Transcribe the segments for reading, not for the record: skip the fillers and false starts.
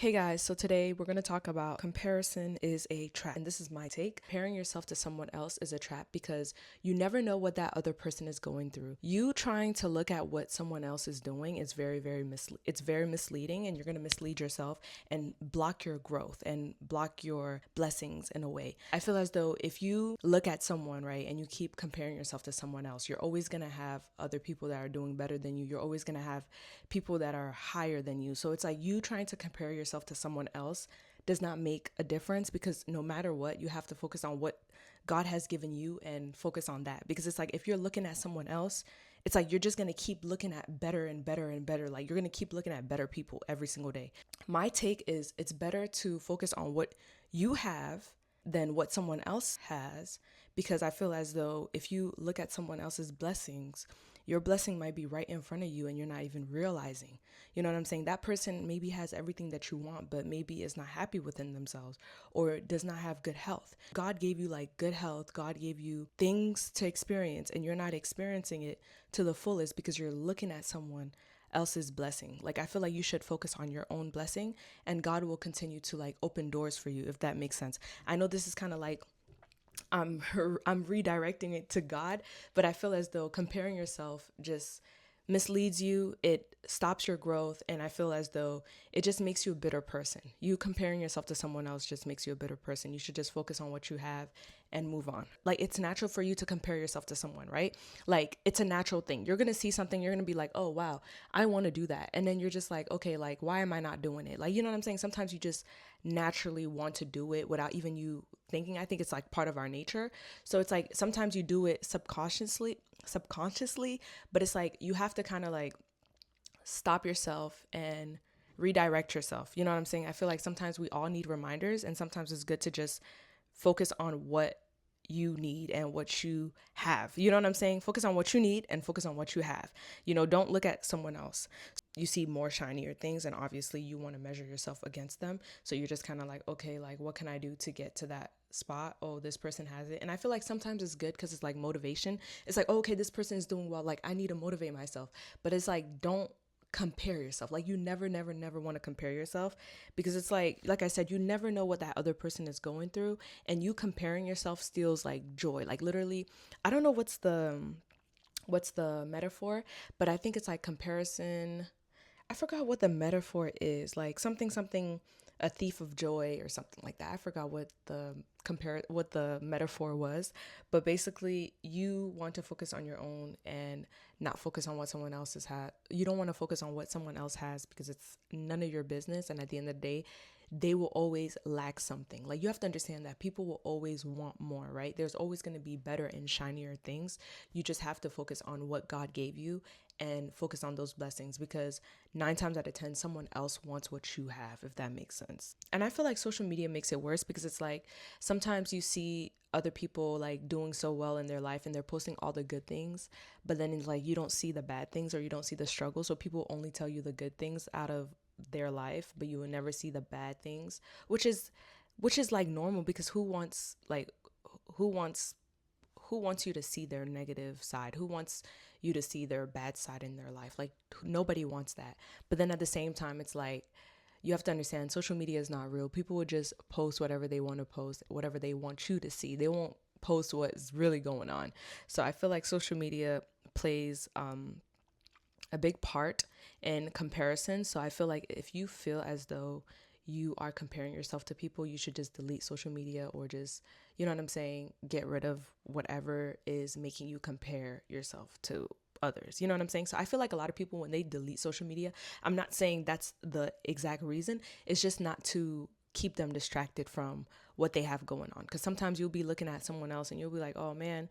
Hey guys, so today we're going to talk about comparison is a trap. And this is my take. Comparing yourself to someone else is a trap because you never know what that other person is going through. You trying to look at what someone else is doing is it's very misleading, and you're going to mislead yourself and block your growth and block your blessings in a way. I feel as though if you look at someone, right, and you keep comparing yourself to someone else, you're always going to have other people that are doing better than you. You're always going to have people that are higher than you. So it's like you trying to compare yourself to someone else does not make a difference, because no matter what, you have to focus on what God has given you and focus on that. Because it's like if you're looking at someone else, it's like you're just going to keep looking at better and better and better. Like you're going to keep looking at better people every single day. My take is it's better to focus on what you have than what someone else has, because I feel as though if you look at someone else's blessings, your blessing might be right in front of you and you're not even realizing. You know what I'm saying? That person maybe has everything that you want, but maybe is not happy within themselves or does not have good health. God gave you like good health. God gave you things to experience, and you're not experiencing it to the fullest because you're looking at someone else's blessing. Like I feel like you should focus on your own blessing, and God will continue to like open doors for you, if that makes sense. I know this is kind of like I'm redirecting it to God, but I feel as though comparing yourself just misleads you. It stops your growth, and I feel as though it just makes you a bitter person. You comparing yourself to someone else just makes you a bitter person. You should just focus on what you have and move on. Like it's natural for you to compare yourself to someone, right? Like it's a natural thing. You're going to see something, you're going to be like, "Oh, wow, I want to do that." And then you're just like, "Okay, like why am I not doing it?" Like, you know what I'm saying? Sometimes you just naturally want to do it without even you thinking. I think it's like part of our nature. So it's like sometimes you do it subconsciously, but it's like you have to kind of like stop yourself and redirect yourself. You know what I'm saying? I feel like sometimes we all need reminders, and sometimes it's good to just focus on what you need and what you have. You know what I'm saying? Focus on what you need and focus on what you have. You know, don't look at someone else. You see more shinier things, and obviously you want to measure yourself against them. So you're just kind of like, okay, like what can I do to get to that spot? Oh, this person has it. And I feel like sometimes it's good because it's like motivation. It's like, oh, okay, this person is doing well. Like I need to motivate myself. But it's like, don't compare yourself. Like you never want to compare yourself, because it's like I said, you never know what that other person is going through, and you comparing yourself steals like joy. Like literally, I don't know what's the metaphor, but I think it's like comparison. I forgot what the metaphor is. Like something, a thief of joy or something like that. I forgot what the metaphor was, but basically you want to focus on your own and not focus on what someone else has had. You don't want to focus on what someone else has because it's none of your business, and at the end of the day, they will always lack something. Like you have to understand that people will always want more, right? There's always going to be better and shinier things. You just have to focus on what God gave you and focus on those blessings, because 9 times out of 10, someone else wants what you have, if that makes sense. And I feel like social media makes it worse, because it's like sometimes you see other people like doing so well in their life and they're posting all the good things, but then it's like you don't see the bad things or you don't see the struggle. So people only tell you the good things out of their life, but you will never see the bad things, which is like normal, because who wants who wants you to see their negative side? Who wants you to see their bad side in their life? Like nobody wants that. But then at the same time, it's like you have to understand social media is not real. People will just post whatever they want to post, whatever they want you to see. They won't post what's really going on. So I feel like social media plays a big part in comparison. So I feel like if you feel as though you are comparing yourself to people, you should just delete social media, or just, you know what I'm saying, get rid of whatever is making you compare yourself to others. You know what I'm saying? So I feel like a lot of people, when they delete social media, I'm not saying that's the exact reason. It's just not to keep them distracted from what they have going on. Because sometimes you'll be looking at someone else and you'll be like, oh man,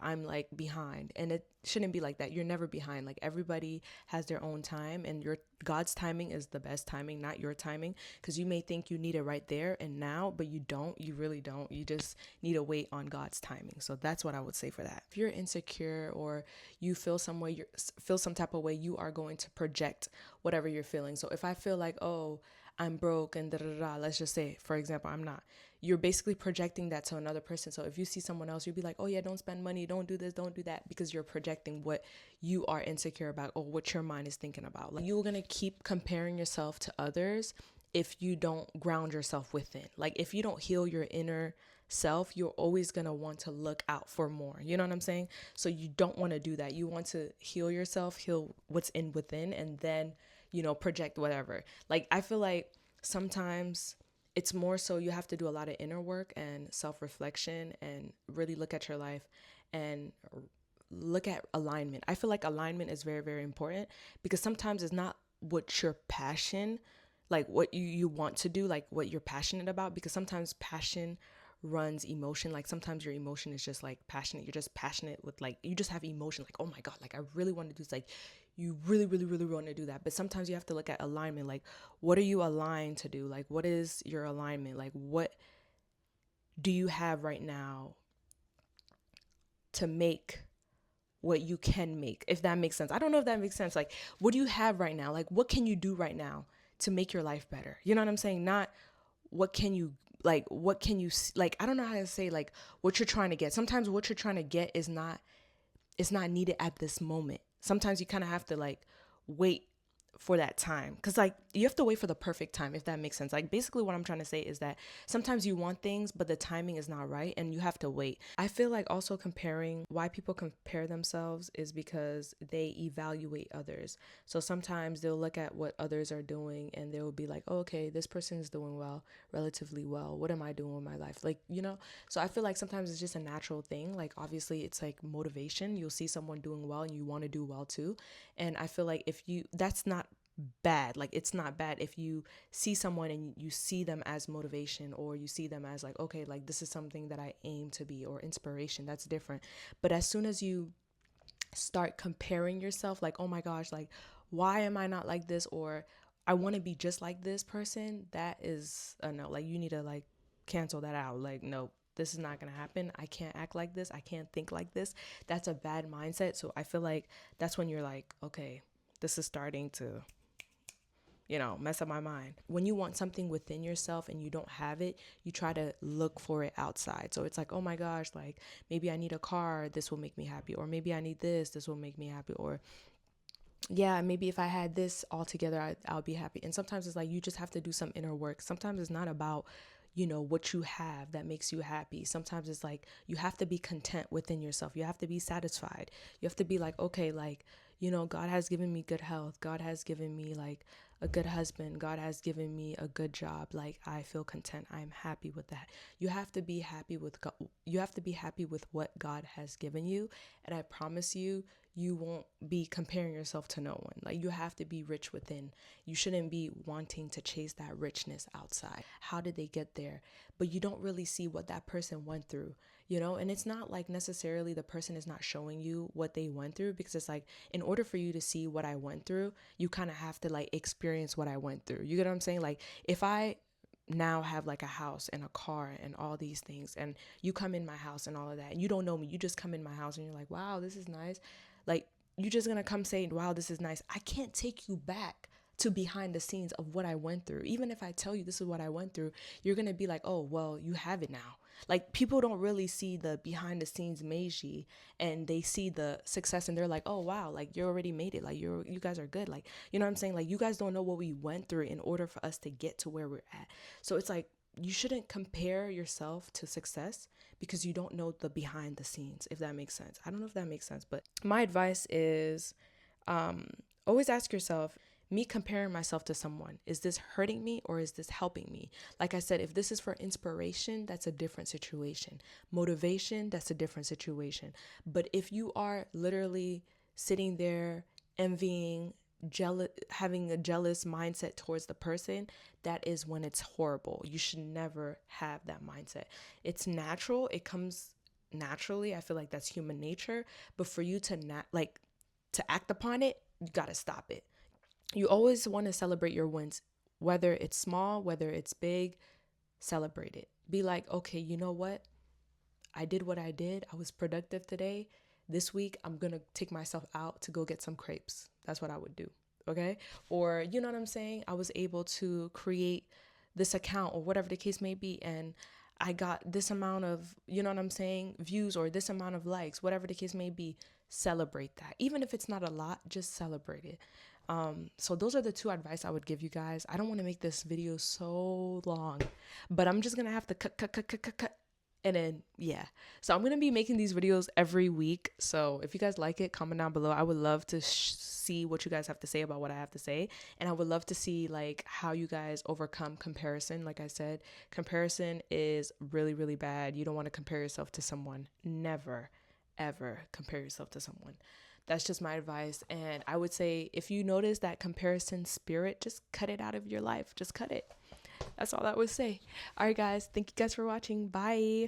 I'm like behind. And it shouldn't be like that. You're never behind. Like everybody has their own time, and your God's timing is the best timing, not your timing. Because you may think you need it right there and now, but you don't. You really don't. You just need to wait on God's timing. So that's what I would say for that. If you're insecure or you feel some way, you feel some type of way, you are going to project whatever you're feeling. So if I feel like, oh, I'm broke and da da da, let's just say, for example, I'm not. You're basically projecting that to another person. So if you see someone else, you'll be like, oh yeah, don't spend money, don't do this, don't do that, because you're projecting what you are insecure about or what your mind is thinking about. Like you're gonna keep comparing yourself to others if you don't ground yourself within. Like if you don't heal your inner self, you're always going to want to look out for more. You know what I'm saying? So you don't want to do that. You want to heal yourself, heal what's in within, and then, project whatever. Like I feel like sometimes it's more so you have to do a lot of inner work and self-reflection and really look at your life and look at alignment. I feel like alignment is very, very important because sometimes it's not what your passion, like what you want to do, like what you're passionate about, because sometimes passion runs emotion. Like sometimes your emotion is just like passionate. You're just passionate with like, you just have emotion like, oh my God, like I really want to do this. Like you really, really, really want to do that. But sometimes you have to look at alignment. Like what are you aligned to do? Like what is your alignment? Like what do you have right now to make what you can make, if that makes sense. I don't know if that makes sense. Like, what do you have right now? Like, what can you do right now to make your life better? You know what I'm saying? Not what can you, what can you, like, I don't know how to say, like, what you're trying to get. Sometimes what you're trying to get is not, it's not needed at this moment. Sometimes you kind of have to, like, wait for that time, because like you have to wait for the perfect time, if that makes sense. Like basically what I'm trying to say is that sometimes you want things but the timing is not right and you have to wait. I feel like also comparing, why people compare themselves is because they evaluate others. So sometimes they'll look at what others are doing and they'll be like, oh, okay, this person is doing well, relatively well, what am I doing with my life? Like, so I feel like sometimes it's just a natural thing. Like obviously it's like motivation. You'll see someone doing well and you want to do well too. And I feel like that's not bad. Like it's not bad if you see someone and you see them as motivation, or you see them as like, okay, like this is something that I aim to be, or inspiration. That's different. But as soon as you start comparing yourself, like, oh my gosh, like why am I not like this, or I want to be just like this person, that is a no. Like you need to like cancel that out. Like no, this is not going to happen. I can't act like this. I can't think like this. That's a bad mindset. So I feel like that's when you're like, okay, this is starting to mess up my mind. When you want something within yourself and you don't have it, you try to look for it outside. So it's like, oh my gosh, like maybe I need a car, this will make me happy. Or maybe I need this will make me happy. Or yeah, maybe if I had this all together, I'll be happy. And sometimes it's like, you just have to do some inner work. Sometimes it's not about, what you have that makes you happy. Sometimes it's like, you have to be content within yourself. You have to be satisfied. You have to be like, okay, like, God has given me good health. God has given me like a good husband. God has given me a good job. Like I feel content. I'm happy with that. You have to be happy with God. You have to be happy with what God has given you. And I promise you, you won't be comparing yourself to no one. Like you have to be rich within. You shouldn't be wanting to chase that richness outside. How did they get there? But you don't really see what that person went through, and it's not like necessarily the person is not showing you what they went through, because it's like, in order for you to see what I went through, you kind of have to like experience what I went through. You get what I'm saying? Like if I now have like a house and a car and all these things, and you come in my house and all of that, and you don't know me, you just come in my house and you're like, wow, this is nice. Like you're just gonna come say, wow, this is nice. I can't take you back to behind the scenes of what I went through. Even if I tell you this is what I went through, you're gonna be like, oh, well, you have it now. Like people don't really see the behind the scenes Meiji, and they see the success and they're like, oh wow, like you already made it. Like you guys are good. Like, you know what I'm saying? Like you guys don't know what we went through in order for us to get to where we're at. So it's like, you shouldn't compare yourself to success because you don't know the behind the scenes, if that makes sense. I don't know if that makes sense, but my advice is always ask yourself, me comparing myself to someone, is this hurting me or is this helping me? Like I said, if this is for inspiration, that's a different situation. Motivation, that's a different situation. But if you are literally sitting there envying, jealous, having a jealous mindset towards the person, that is when it's horrible. You should never have that mindset. It's natural. It comes naturally. I feel like that's human nature. But for you to to act upon it, you got to stop it. You always want to celebrate your wins, whether it's small, whether it's big, celebrate it. Be like, okay, you know what? I did what I did. I was productive today. This week, I'm going to take myself out to go get some crepes. That's what I would do. Okay. Or, you know what I'm saying? I was able to create this account or whatever the case may be. And I got this amount of, you know what I'm saying, views, or this amount of likes, whatever the case may be. Celebrate that. Even if it's not a lot, just celebrate it. So those are the two advice I would give you guys. I don't want to make this video so long, but I'm just gonna have to cut. And then, yeah. So I'm going to be making these videos every week. So if you guys like it, comment down below. I would love to see what you guys have to say about what I have to say. And I would love to see like how you guys overcome comparison. Like I said, comparison is really, really bad. You don't want to compare yourself to someone. Never, ever compare yourself to someone. That's just my advice. And I would say if you notice that comparison spirit, just cut it out of your life. Just cut it. That's all I would say. All right, guys. Thank you guys for watching. Bye.